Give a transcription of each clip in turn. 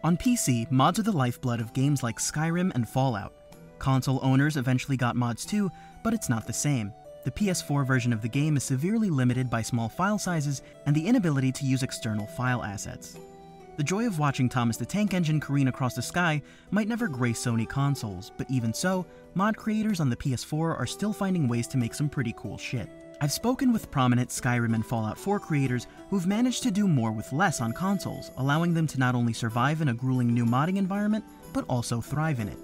On PC, mods are the lifeblood of games like Skyrim and Fallout. Console owners eventually got mods too, but it's not the same. The PS4 version of the game is severely limited by small file sizes and the inability to use external file assets. The joy of watching Thomas the Tank Engine careen across the sky might never grace Sony consoles, but even so, mod creators on the PS4 are still finding ways to make some pretty cool shit. I've spoken with prominent Skyrim and Fallout 4 creators who've managed to do more with less on consoles, allowing them to not only survive in a grueling new modding environment, but also thrive in it.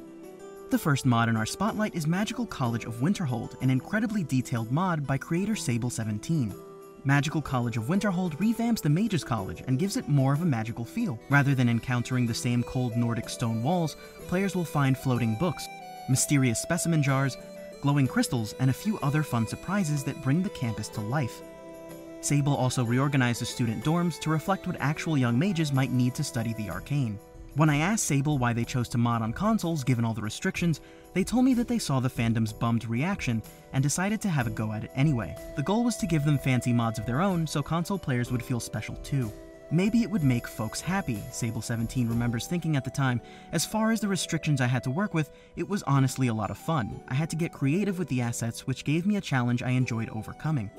The first mod in our spotlight is Magical College of Winterhold, an incredibly detailed mod by creator Sable17. Magical College of Winterhold revamps the Mage's College and gives it more of a magical feel. Rather than encountering the same cold Nordic stone walls, players will find floating books, mysterious specimen jars, glowing crystals, and a few other fun surprises that bring the campus to life. Sable also reorganized the student dorms to reflect what actual young mages might need to study the arcane. When I asked Sable why they chose to mod on consoles given all the restrictions, they told me that they saw the fandom's bummed reaction and decided to have a go at it anyway. The goal was to give them fancy mods of their own so console players would feel special too. Maybe it would make folks happy, Sable17 remembers thinking at the time. As far as the restrictions I had to work with, it was honestly a lot of fun. I had to get creative with the assets, which gave me a challenge I enjoyed overcoming.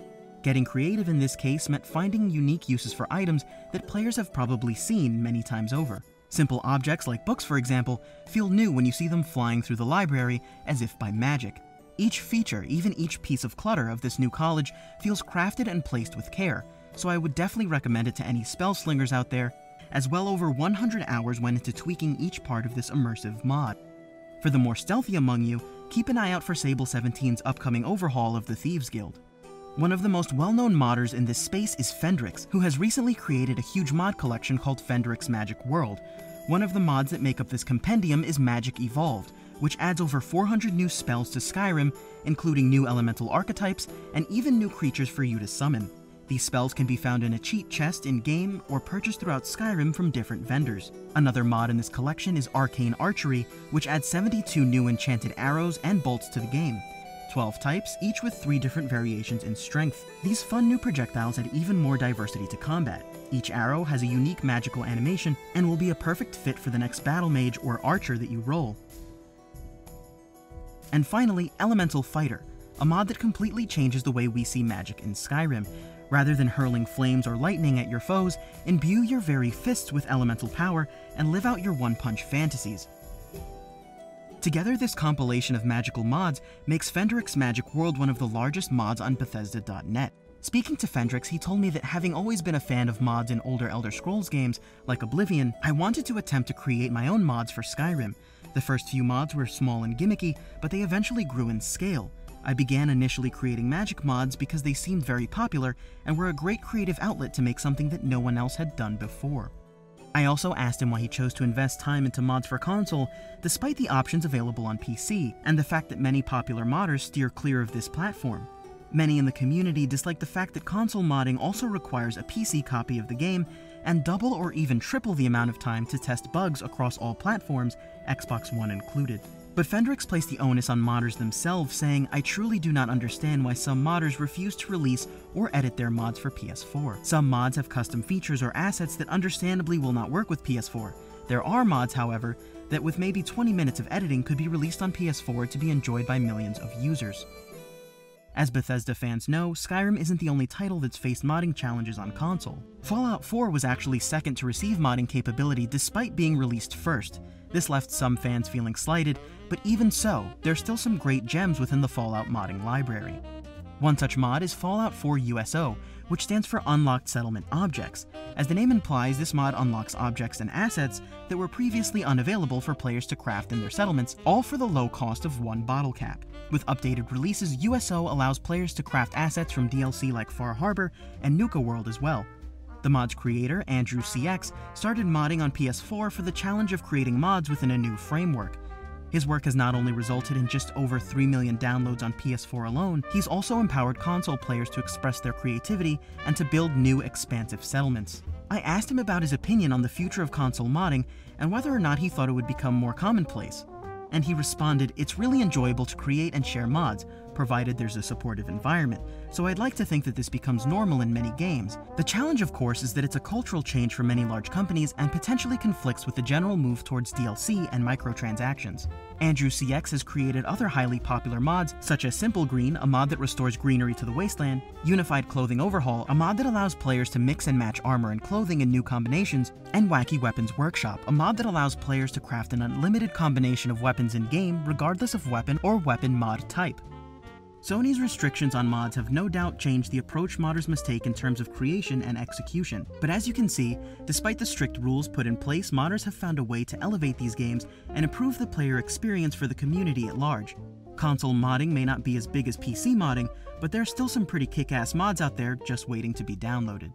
Getting creative in this case meant finding unique uses for items that players have probably seen many times over. Simple objects like books, for example, feel new when you see them flying through the library as if by magic. Each feature, even each piece of clutter of this new college, feels crafted and placed with care, so I would definitely recommend it to any spell slingers out there, as well over 100 hours went into tweaking each part of this immersive mod. For the more stealthy among you, keep an eye out for Sable17's upcoming Overhaul of the Thieves Guild. One of the most well-known modders in this space is Fendrix, who has recently created a huge mod collection called Fendrix Magic World. One of the mods that make up this compendium is Magic Evolved, which adds over 400 new spells to Skyrim, including new elemental archetypes and even new creatures for you to summon. These spells can be found in a cheat chest in-game or purchased throughout Skyrim from different vendors. Another mod in this collection is Arcane Archery, which adds 72 new enchanted arrows and bolts to the game. 12 types, each with 3 different variations in strength. These fun new projectiles add even more diversity to combat. Each arrow has a unique magical animation and will be a perfect fit for the next battle mage or archer that you roll. And finally, Elemental Fighter, a mod that completely changes the way we see magic in Skyrim. Rather than hurling flames or lightning at your foes, imbue your very fists with elemental power and live out your one-punch fantasies. Together, this compilation of magical mods makes Fendrix Magic World one of the largest mods on Bethesda.net. Speaking to Fendrix, he told me that having always been a fan of mods in older Elder Scrolls games, like Oblivion, I wanted to attempt to create my own mods for Skyrim. The first few mods were small and gimmicky, but they eventually grew in scale. I began initially creating magic mods because they seemed very popular and were a great creative outlet to make something that no one else had done before. I also asked him why he chose to invest time into mods for console, despite the options available on PC, and the fact that many popular modders steer clear of this platform. Many in the community dislike the fact that console modding also requires a PC copy of the game, and double or even triple the amount of time to test bugs across all platforms, Xbox One included. But Fendrix placed the onus on modders themselves, saying, "I truly do not understand why some modders refuse to release or edit their mods for PS4. Some mods have custom features or assets that understandably will not work with PS4. There are mods, however, that with maybe 20 minutes of editing could be released on PS4 to be enjoyed by millions of users." As Bethesda fans know, Skyrim isn't the only title that's faced modding challenges on console. Fallout 4 was actually second to receive modding capability despite being released first. This left some fans feeling slighted, but even so, there's still some great gems within the Fallout modding library. One such mod is Fallout 4 USO, which stands for Unlocked Settlement Objects. As the name implies, this mod unlocks objects and assets that were previously unavailable for players to craft in their settlements, all for the low cost of 1 bottle cap. With updated releases, USO allows players to craft assets from DLC like Far Harbor and Nuka World as well. The mod's creator, Andrew CX, started modding on PS4 for the challenge of creating mods within a new framework. His work has not only resulted in just over 3 million downloads on PS4 alone, he's also empowered console players to express their creativity and to build new, expansive settlements. I asked him about his opinion on the future of console modding and whether or not he thought it would become more commonplace. And he responded, "It's really enjoyable to create and share mods, provided there's a supportive environment, so I'd like to think that this becomes normal in many games. The challenge, of course, is that it's a cultural change for many large companies and potentially conflicts with the general move towards DLC and microtransactions. Andrew CX has created other highly popular mods, such as Simple Green, a mod that restores greenery to the wasteland, Unified Clothing Overhaul, a mod that allows players to mix and match armor and clothing in new combinations, and Wacky Weapons Workshop, a mod that allows players to craft an unlimited combination of weapons in-game regardless of weapon or weapon mod type. Sony's restrictions on mods have no doubt changed the approach modders must take in terms of creation and execution, but as you can see, despite the strict rules put in place, modders have found a way to elevate these games and improve the player experience for the community at large. Console modding may not be as big as PC modding, but there are still some pretty kick-ass mods out there just waiting to be downloaded.